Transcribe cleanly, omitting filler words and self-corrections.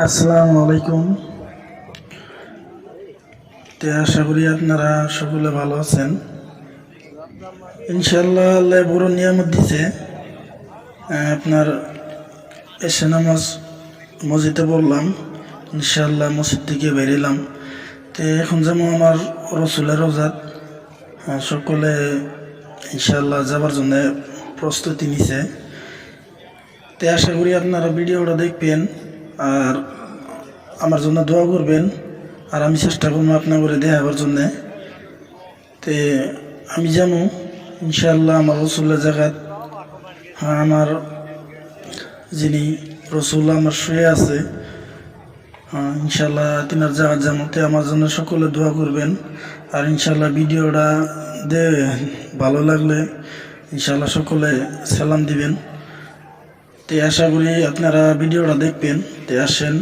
আসসালামু আলাইকুম। আশা করি আপনারা সকলে ভালো আছেন। ইনশাল্লাহ আল্লাহ বড় নিয়ামত দিছে। আপনার এসে নামাজ মসজিদে পড়লাম, ইনশাল্লাহ মসজিদ থেকে বেরিলাম। এখন যেমন আমার রসুলের রোজাত সকলে ইনশাল্লাহ যাবার জন্য প্রস্তুতি নিছে। আশা করি আপনারা ভিডিওটা দেখবেন আর আমার জন্য দোয়া করবেন। আর আমি চেষ্টা করবো আপনার করে দেখাবার জন্যে। আমি জানো ইনশাআল্লাহ আমার রসুলের জায়গাত আমার যিনি রসুল আমার শুয়ে আছে, ইনশাআল্লাহ তিনার জায়গাত জানোতে আমার জন্য সকলে দোয়া করবেন। আর ইনশাআল্লাহ ভিডিওটা ভালো লাগলে ইনশাআল্লাহ সকলে সালাম দিবেন। আশা করি আপনারা ভিডিওটা দেখবেন। আসেন।